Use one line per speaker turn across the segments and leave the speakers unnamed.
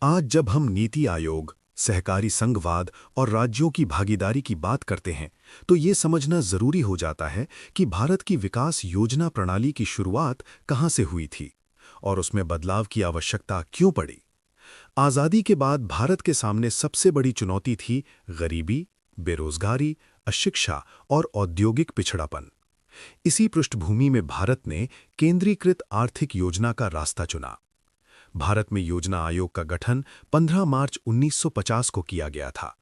आज जब हम नीति आयोग, सहकारी संघवाद और राज्यों की भागीदारी की बात करते हैं, तो ये समझना जरूरी हो जाता है कि भारत की विकास योजना प्रणाली की शुरुआत कहाँ से हुई थी और उसमें बदलाव की आवश्यकता क्यों पड़ी। आज़ादी के बाद भारत के सामने सबसे बड़ी चुनौती थी गरीबी, बेरोजगारी, अशिक्षा और औद्योगिक पिछड़ापन। इसी पृष्ठभूमि में भारत ने केंद्रीकृत आर्थिक योजना का रास्ता चुना। भारत में योजना आयोग का गठन 15 मार्च 1950 को किया गया था।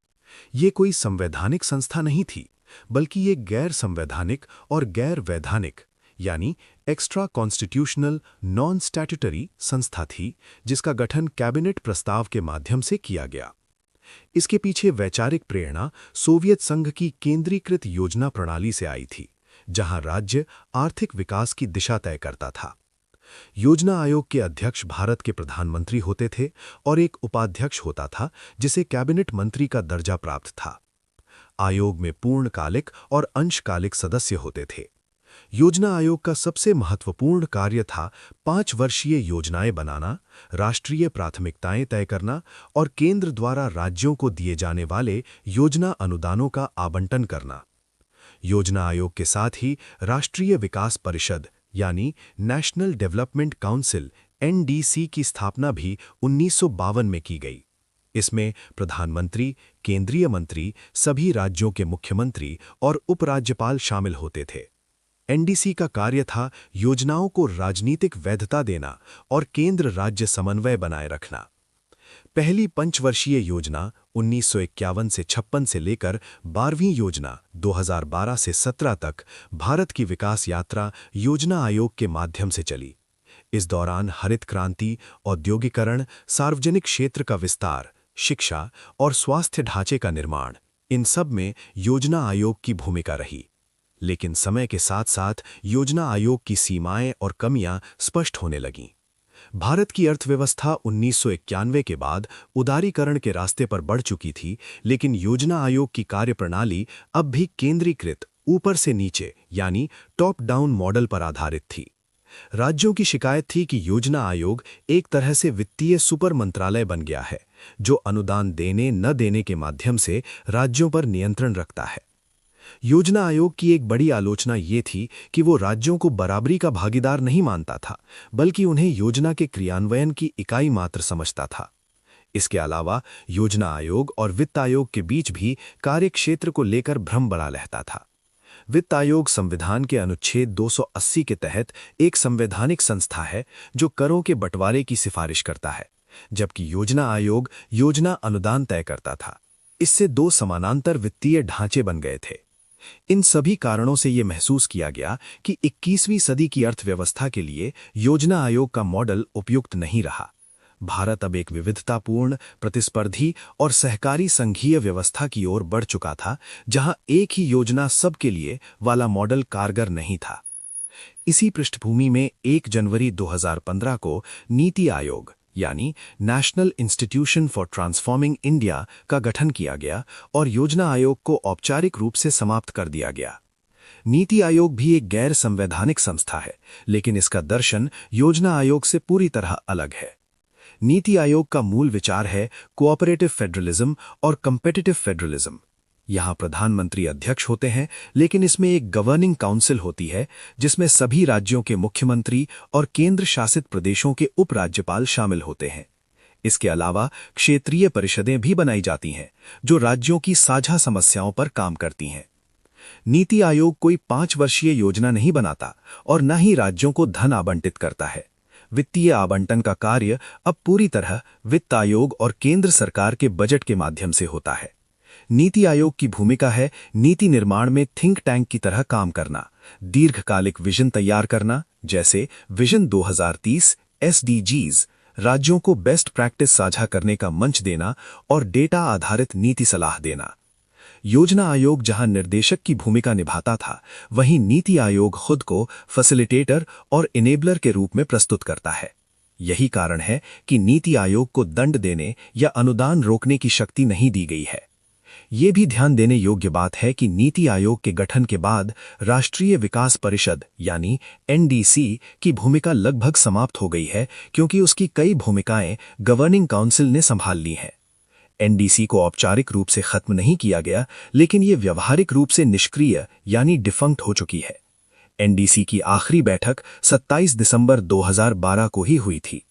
ये कोई संवैधानिक संस्था नहीं थी, बल्कि ये गैर संवैधानिक और गैर वैधानिक यानी एक्स्ट्रा कॉन्स्टिट्यूशनल नॉन स्टैट्यूटरी संस्था थी, जिसका गठन कैबिनेट प्रस्ताव के माध्यम से किया गया। इसके पीछे वैचारिक प्रेरणा सोवियत संघ की केंद्रीकृत योजना प्रणाली से आई थी, जहां राज्य आर्थिक विकास की दिशा तय करता था। योजना आयोग के अध्यक्ष भारत के प्रधानमंत्री होते थे और एक उपाध्यक्ष होता था, जिसे कैबिनेट मंत्री का दर्जा प्राप्त था। आयोग में पूर्णकालिक और अंशकालिक सदस्य होते थे। योजना आयोग का सबसे महत्वपूर्ण कार्य था 5 वर्षीय योजनाएं बनाना, राष्ट्रीय प्राथमिकताएं तय करना और केंद्र द्वारा राज्यों को दिए जाने वाले योजना अनुदानों का आवंटन करना। योजना आयोग के साथ ही राष्ट्रीय विकास परिषद यानी नेशनल डेवलपमेंट काउंसिल (NDC) की स्थापना भी 1952 में की गई। इसमें प्रधानमंत्री, केंद्रीय मंत्री, सभी राज्यों के मुख्यमंत्री और उपराज्यपाल शामिल होते थे। NDC का कार्य था योजनाओं को राजनीतिक वैधता देना और केंद्र राज्य समन्वय बनाए रखना। पहली पंचवर्षीय योजना 1951 से 56 से लेकर 12वीं योजना 2012 से 17 तक भारत की विकास यात्रा योजना आयोग के माध्यम से चली। इस दौरान हरित क्रांति, औद्योगिकरण, सार्वजनिक क्षेत्र का विस्तार, शिक्षा और स्वास्थ्य ढांचे का निर्माण, इन सब में योजना आयोग की भूमिका रही। लेकिन समय के साथ साथ योजना आयोग की सीमाएं और कमियां स्पष्ट होने लगीं। भारत की अर्थव्यवस्था 1991 के बाद उदारीकरण के रास्ते पर बढ़ चुकी थी, लेकिन योजना आयोग की कार्यप्रणाली अब भी केंद्रीकृत, ऊपर से नीचे यानी टॉप डाउन मॉडल पर आधारित थी। राज्यों की शिकायत थी कि योजना आयोग एक तरह से वित्तीय सुपर मंत्रालय बन गया है, जो अनुदान देने न देने के माध्यम से राज्यों पर नियंत्रण रखता है। योजना आयोग की एक बड़ी आलोचना ये थी कि वो राज्यों को बराबरी का भागीदार नहीं मानता था, बल्कि उन्हें योजना के क्रियान्वयन की इकाई मात्र समझता था। इसके अलावा योजना आयोग और वित्त आयोग के बीच भी कार्यक्षेत्र को लेकर भ्रम बना रहता था। वित्त आयोग संविधान के अनुच्छेद 280 के तहत एक संवैधानिक संस्था है जो करों के बंटवारे की सिफारिश करता है, जबकि योजना आयोग योजना अनुदान तय करता था। इससे दो समानांतर वित्तीय ढांचे बन गए थे। इन सभी कारणों से ये महसूस किया गया कि 21वीं सदी की अर्थव्यवस्था के लिए योजना आयोग का मॉडल उपयुक्त नहीं रहा। भारत अब एक विविधतापूर्ण, प्रतिस्पर्धी और सहकारी संघीय व्यवस्था की ओर बढ़ चुका था, जहां एक ही योजना सबके लिए वाला मॉडल कारगर नहीं था। इसी पृष्ठभूमि में 1 जनवरी 2015 को नीति आयोग यानी national institution for transforming India का गठन किया गया और योजना आयोग को औपचारिक रूप से समाप्त कर दिया गया। नीति आयोग भी एक गैर संवैधानिक संस्था है, लेकिन इसका दर्शन योजना आयोग से पूरी तरह अलग है। नीति आयोग का मूल विचार है कोऑपरेटिव फेडरलिज्म और कम्पिटिटिव फेडरलिज्म। यहाँ प्रधानमंत्री अध्यक्ष होते हैं, लेकिन इसमें एक गवर्निंग काउंसिल होती है जिसमें सभी राज्यों के मुख्यमंत्री और केंद्र शासित प्रदेशों के उपराज्यपाल शामिल होते हैं। इसके अलावा क्षेत्रीय परिषदें भी बनाई जाती हैं जो राज्यों की साझा समस्याओं पर काम करती हैं। नीति आयोग कोई 5 वर्षीय योजना नहीं बनाता और न ही राज्यों को धन आवंटित करता है। वित्तीय आवंटन का कार्य अब पूरी तरह वित्त आयोग और केंद्र सरकार के बजट के माध्यम से होता है। नीति आयोग की भूमिका है नीति निर्माण में थिंक टैंक की तरह काम करना, दीर्घकालिक विजन तैयार करना, जैसे विजन 2030, SDGs, राज्यों को बेस्ट प्रैक्टिस साझा करने का मंच देना और डेटा आधारित नीति सलाह देना। योजना आयोग जहां निर्देशक की भूमिका निभाता था, वहीं नीति आयोग खुद को फैसिलिटेटर और इनेबलर के रूप में प्रस्तुत करता है। यही कारण है कि नीति आयोग को दंड देने या अनुदान रोकने की शक्ति नहीं दी गई है। ये भी ध्यान देने योग्य बात है कि नीति आयोग के गठन के बाद राष्ट्रीय विकास परिषद यानी एनडीसी की भूमिका लगभग समाप्त हो गई है, क्योंकि उसकी कई भूमिकाएं गवर्निंग काउंसिल ने संभाल ली हैं। एनडीसी को औपचारिक रूप से खत्म नहीं किया गया, लेकिन ये व्यवहारिक रूप से निष्क्रिय यानी डिफंक्ट हो चुकी है। एनडीसी की आखिरी बैठक 27 दिसंबर 2012 को ही हुई थी।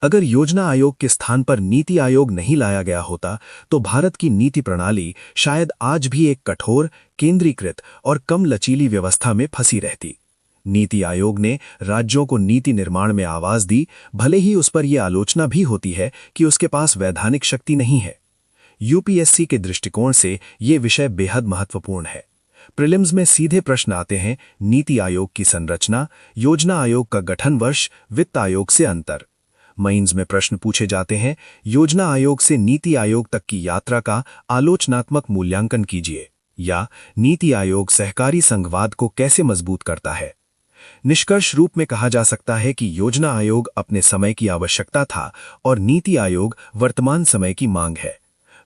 अगर योजना आयोग के स्थान पर नीति आयोग नहीं लाया गया होता तो भारत की नीति प्रणाली शायद आज भी एक कठोर, केंद्रीकृत और कम लचीली व्यवस्था में फंसी रहती। नीति आयोग ने राज्यों को नीति निर्माण में आवाज दी, भले ही उस पर यह आलोचना भी होती है कि उसके पास वैधानिक शक्ति नहीं है। यूपीएससी के दृष्टिकोण से ये विषय बेहद महत्वपूर्ण है। प्रीलिम्स में सीधे प्रश्न आते हैं: नीति आयोग की संरचना, योजना आयोग का गठन वर्ष, वित्त आयोग से अंतर। मेंस में प्रश्न पूछे जाते हैं: योजना आयोग से नीति आयोग तक की यात्रा का आलोचनात्मक मूल्यांकन कीजिए, या नीति आयोग सहकारी संघवाद को कैसे मजबूत करता है। निष्कर्ष रूप में कहा जा सकता है कि योजना आयोग अपने समय की आवश्यकता था और नीति आयोग वर्तमान समय की मांग है।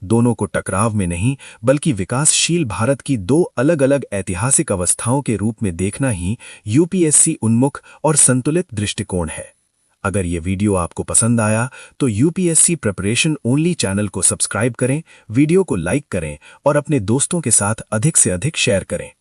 दोनों को टकराव में नहीं, बल्कि विकासशील भारत की दो अलग अलग ऐतिहासिक अवस्थाओं के रूप में देखना ही यूपीएससी उन्मुख और संतुलित दृष्टिकोण है। अगर ये वीडियो आपको पसंद आया तो यूपीएससी प्रिपरेशन ओनली चैनल को सब्सक्राइब करें, वीडियो को लाइक करें और अपने दोस्तों के साथ अधिक से अधिक शेयर करें।